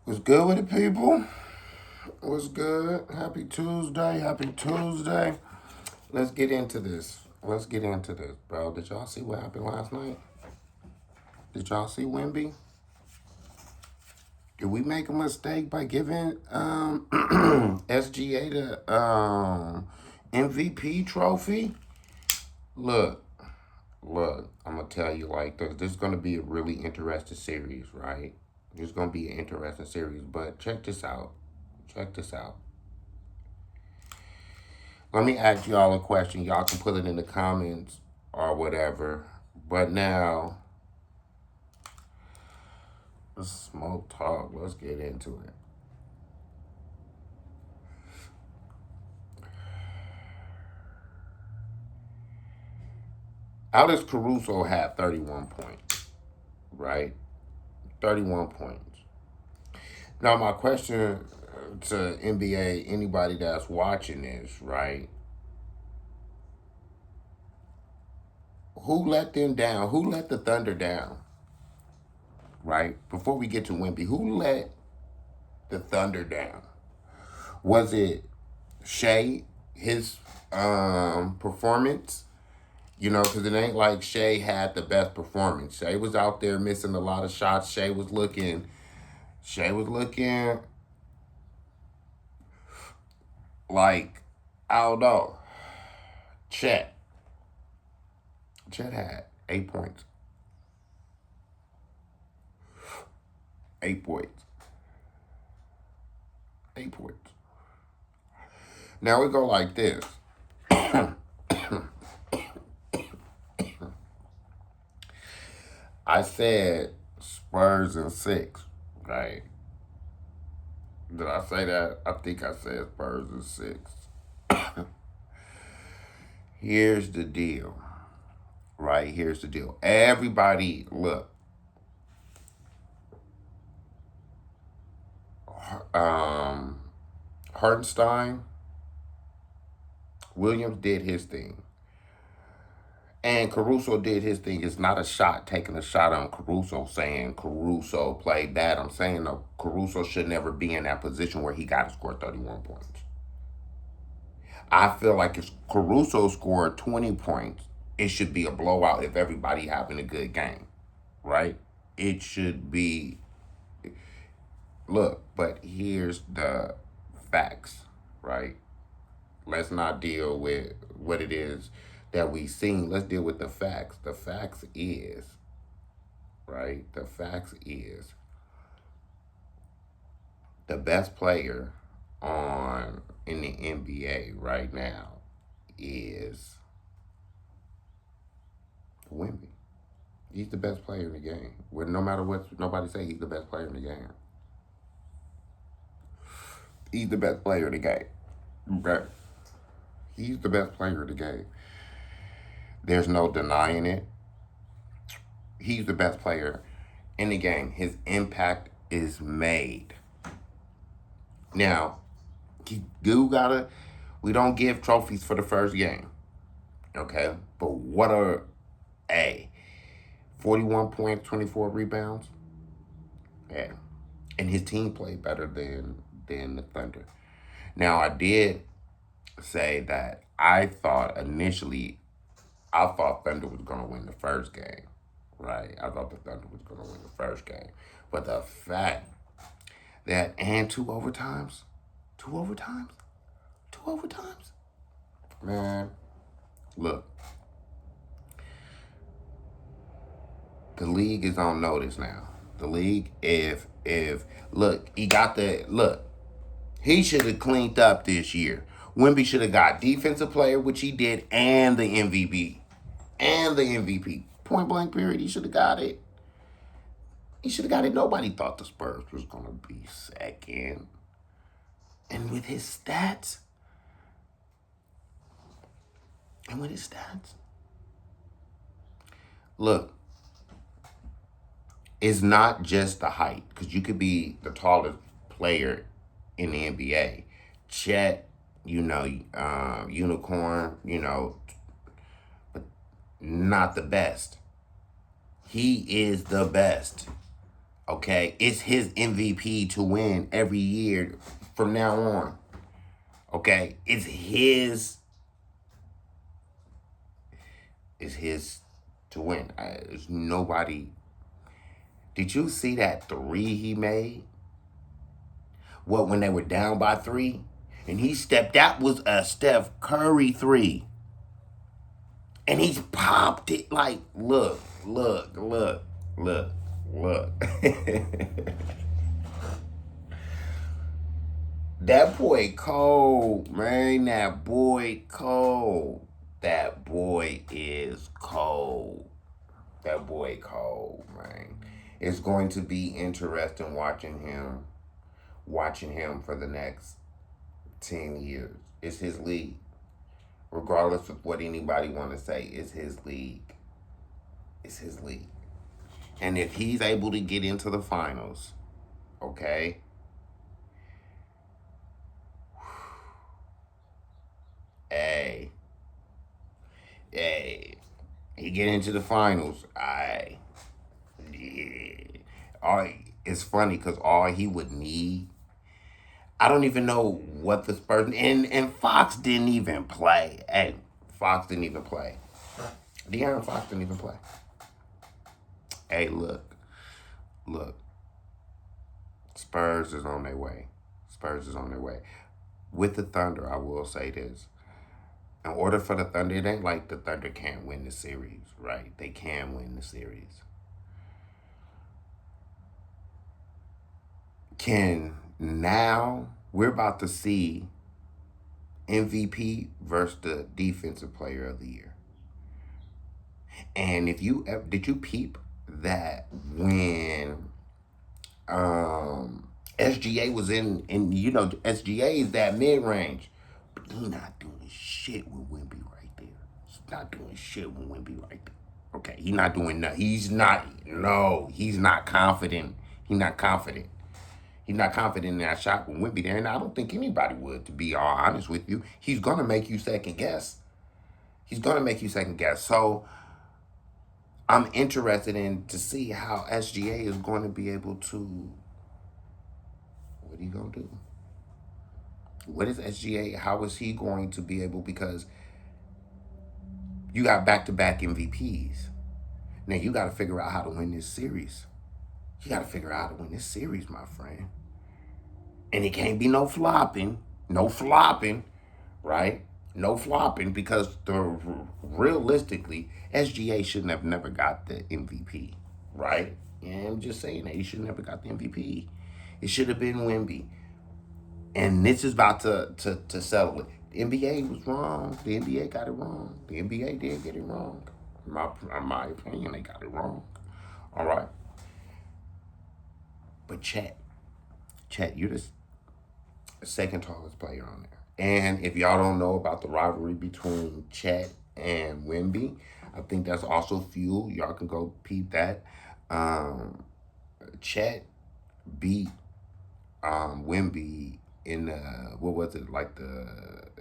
What's good with it, people? What's good? Happy Tuesday. Happy Tuesday. Let's get into this. Let's get into this, bro. Did y'all see what happened last night? Did y'all see Wemby? Did we make a mistake by giving SGA the MVP trophy? Look, look. I'm gonna tell you like this. This is gonna be a really interesting series, right? This is gonna be an interesting series. But check this out. Check this out. Let me ask y'all a question. Y'all can put it in the comments or whatever. But now, smoke talk. Let's get into it. Alex Caruso had 31 points, right? 31 points. Now, my question to NBA, anybody that's watching this, right? Who let them down? Who let the Thunder down, right? Before we get to Wemby, who let the Thunder down? Was it Shea, his performance? You know, because it ain't like Shea had the best performance. Shea was out there missing a lot of shots. Shea was looking like, I don't know. Chet. Chet had 8 points. 8 points. 8 points. Now we go like this. I said Spurs in 6, right? Did I say that? I think I said Spurs in 6. Here's the deal, right? Here's the deal. Everybody, look. Um, Hartenstein, Williams did his thing. And Caruso did his thing. It's not a shot, taking a shot on Caruso, saying Caruso played bad. I'm saying no, Caruso should never be in that position where he got to score 31 points. I feel like if Caruso scored 20 points, it should be a blowout if everybody having a good game, right? It should be. Look, but here's the facts, right? Let's not deal with what it is that we seen. Let's deal with the facts. The facts is, right? The facts is the best player on in the NBA right now is Wemby. He's the best player in the game. With no matter what nobody say, he's the best player in the game. He's the best player in the game. Okay. He's the best player in the game. There's no denying it. He's the best player in the game. His impact is made. Now, you do gotta. We don't give trophies for the first game, okay? But what are 41 points, 24 rebounds? Yeah, and his team played better than the Thunder. Now, I did say that I thought Thunder was gonna win the first game, right? I thought the Thunder was gonna win the first game, but the fact that and two overtimes, two overtimes. Man, look, the league is on notice now. The league, if look, he got the look. He should have cleaned up this year. Wemby should have got defensive player, which he did, and the MVP, and the MVP. Point blank period. He should have got it. He should have got it. Nobody thought the Spurs was gonna be second, and with his stats, look, it's not just the height, because you could be the tallest player in the NBA. Chet, unicorn, but not the best. He is the best. Okay, it's his MVP to win every year from now on. Okay, it's his to win. There's nobody. Did you see that three he made? What, when they were down by three, and he stepped. That was a Steph Curry three, and he's popped it like, look, look, look, look, look. That boy cold, man. That boy cold. That boy is cold. That boy cold, man. It's going to be interesting watching him for the next 10 years. It's his league. Regardless of what anybody want to say, it's his league. It's his league. And if he's able to get into the finals, okay, hey, hey, he get into the finals, yeah. It's funny because all he would need, I don't even know what this person, and Fox didn't even play. Hey, Fox didn't even play. De'Aaron Fox didn't even play. Hey, look. Spurs is on their way. Spurs is on their way. With the Thunder, I will say this. In order for the Thunder, it ain't like the Thunder can't win the series, right? They can win the series. Now we're about to see MVP versus the Defensive Player of the Year. And did you peep that when SGA was in SGA is that mid range, but he not doing shit with Wemby right there. He's not doing shit with Wemby right there. Okay, he's not doing nothing. He's not. No, he's not confident. He's not confident. He's not confident in that shot with Wemby there, and I don't think anybody would, to be all honest with you. He's gonna make you second guess. He's gonna make you second guess. So I'm interested in to see how SGA is going to be able to. What are you gonna do? What is SGA? How is he going to be able? Because you got back-to-back MVPs. Now you got to figure out how to win this series. You got to figure out how to win this series, my friend. And it can't be no flopping, right? No flopping, because realistically, SGA shouldn't have never got the MVP, right? Yeah, I'm just saying that he should never got the MVP. It should have been Wemby. And this is about to settle it. The NBA was wrong. The NBA got it wrong. The NBA did get it wrong. In my opinion, they got it wrong. All right. But Chet, you're the second tallest player on there. And if y'all don't know about the rivalry between Chet and Wemby, I think that's also fuel. Y'all can go peep that. Chet beat Wemby in what was it, like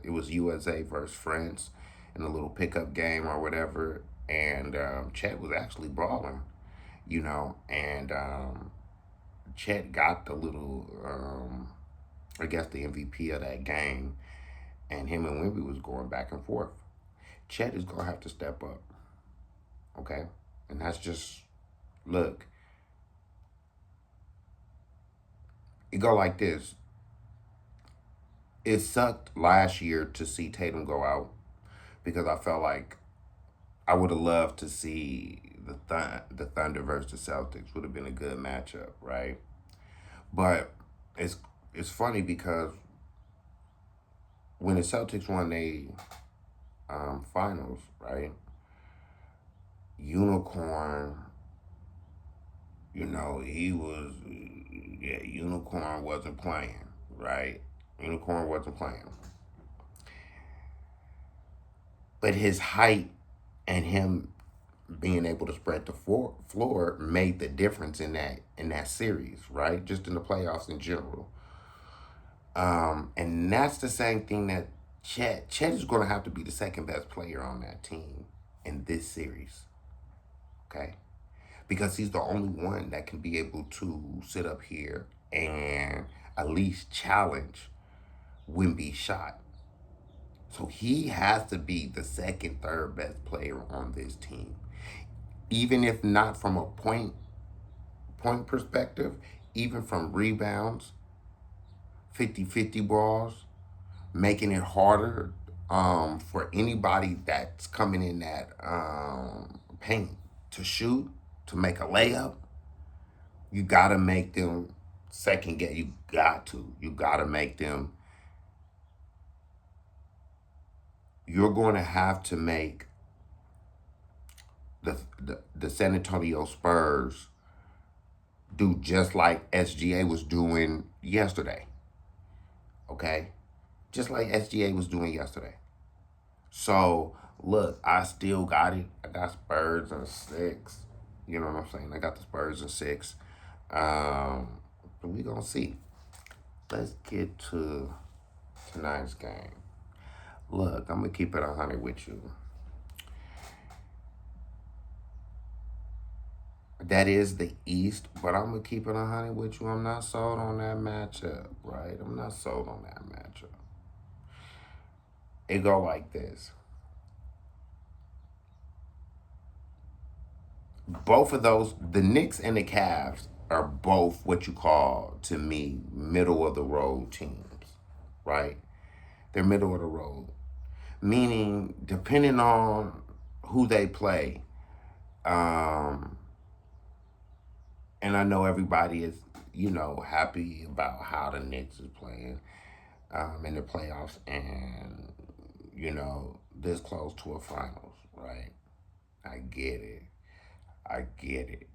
it was USA versus France in a little pickup game or whatever, and Chet was actually brawling, and Chet got the little I guess the MVP of that game, and him and Wemby was going back and forth. Chet is gonna have to step up, okay, and that's just look. It go like this. It sucked last year to see Tatum go out because I felt like I would have loved to see the Thunder versus the Celtics. Would have been a good matchup, right? But it's funny because when the Celtics won the finals, right? Unicorn, Unicorn wasn't playing, right? Unicorn wasn't playing. But his height and him being able to spread the floor made the difference in that series, right? Just in the playoffs in general. And that's the same thing that Chet is going to have to be the second best player on that team in this series, okay? because he's the only one that can be able to sit up here and at least challenge Wemby's shot. So he has to be the second, third best player on this team. Even if not from a point perspective, even from rebounds, 50-50 balls, making it harder for anybody that's coming in that paint to shoot, to make a layup. You got to make them second guess. You got to. You got to make them. You're going to have to make the San Antonio Spurs do just like SGA was doing yesterday. Okay? Just like SGA was doing yesterday. So, look, I still got it. I got Spurs in 6. You know what I'm saying? I got the Spurs in 6. But we going to see. Let's get to tonight's game. Look, I'm going to keep it 100 with you. That is the East, but I'm going to keep it 100 with you. I'm not sold on that matchup, right? I'm not sold on that matchup. It go like this. Both of those, the Knicks and the Cavs, are both what you call, to me, middle of the road teams, right? They're middle of the road. Meaning, depending on who they play, and I know everybody is, happy about how the Knicks is playing in the playoffs and, this close to a finals, right? I get it. I get it.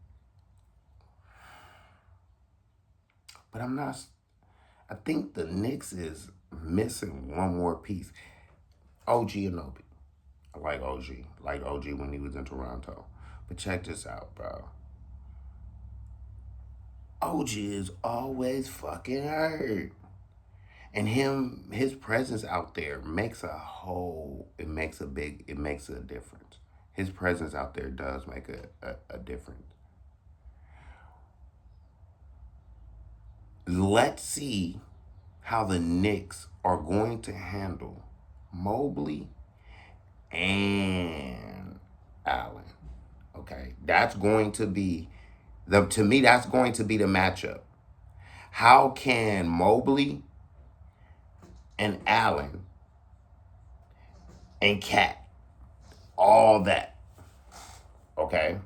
But I think the Knicks is missing one more piece. OG Anobi. I like OG. Like OG when he was in Toronto. But check this out, bro. OG is always fucking hurt. And his presence out there makes it makes a difference. His presence out there does make a difference. Let's see how the Knicks are going to handle Mobley and Allen. Okay, that's going to be to me, that's going to be the matchup. How can Mobley and Allen and Cat, all that, okay,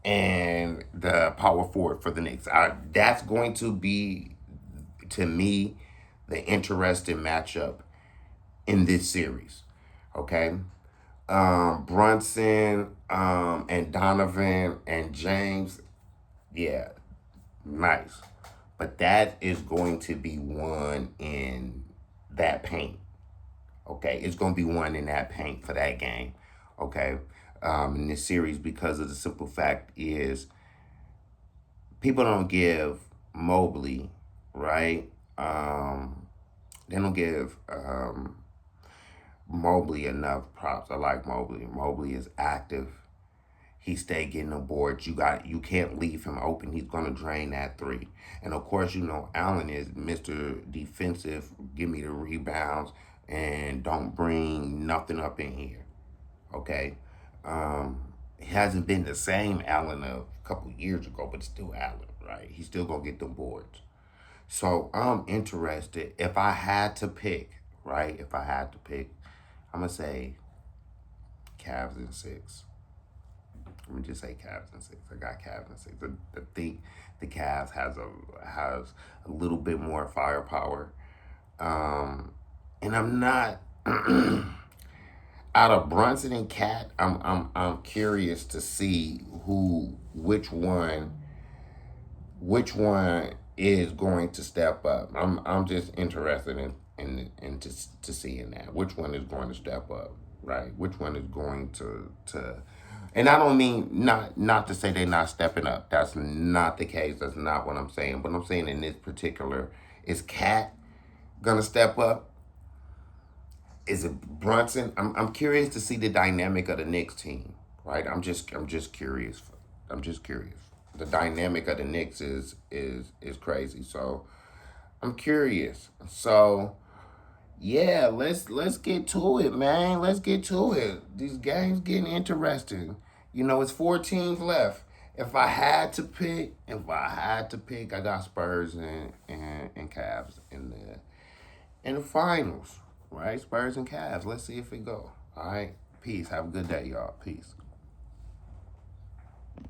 and the power forward for the Knicks, that's going to be, to me, the interesting matchup in this series, okay? Brunson and Donovan and James, yeah, nice. But that is going to be one in that paint. Okay, it's going to be one in that paint for that game. Okay, in this series, because of the simple fact is people don't give Mobley, right? They don't give Mobley enough props. I like Mobley. Mobley is active. He stay getting the boards. You can't leave him open. He's gonna drain that 3. And of course, Allen is Mr. Defensive. Give me the rebounds and don't bring nothing up in here. Okay, it hasn't been the same Allen of a couple years ago, but it's still Allen, right? He's still gonna get them boards. So I'm interested. If I had to pick, right? If I had to pick, I'm gonna say Cavs in 6. Let me just say Cavs in 6. I got Cavs in 6. I think the Cavs has a little bit more firepower, and I'm not out of Brunson and Cat. I'm curious to see which one is going to step up. I'm just interested in to seeing that, which one is going to step up, right? Which one is going to and I don't mean not to say they're not stepping up. That's not the case. That's not what I'm saying. But I'm saying in this particular, is Cat gonna step up? Is it Brunson? I'm curious to see the dynamic of the Knicks team, right? I'm just curious. I'm just curious. The dynamic of the Knicks is crazy. So I'm curious. So yeah, let's get to it, man. Let's get to it. These games getting interesting. It's 4 teams left. If I had to pick, I got Spurs and Cavs in the finals. Right? Spurs and Cavs. Let's see if it go. All right. Peace. Have a good day, y'all. Peace.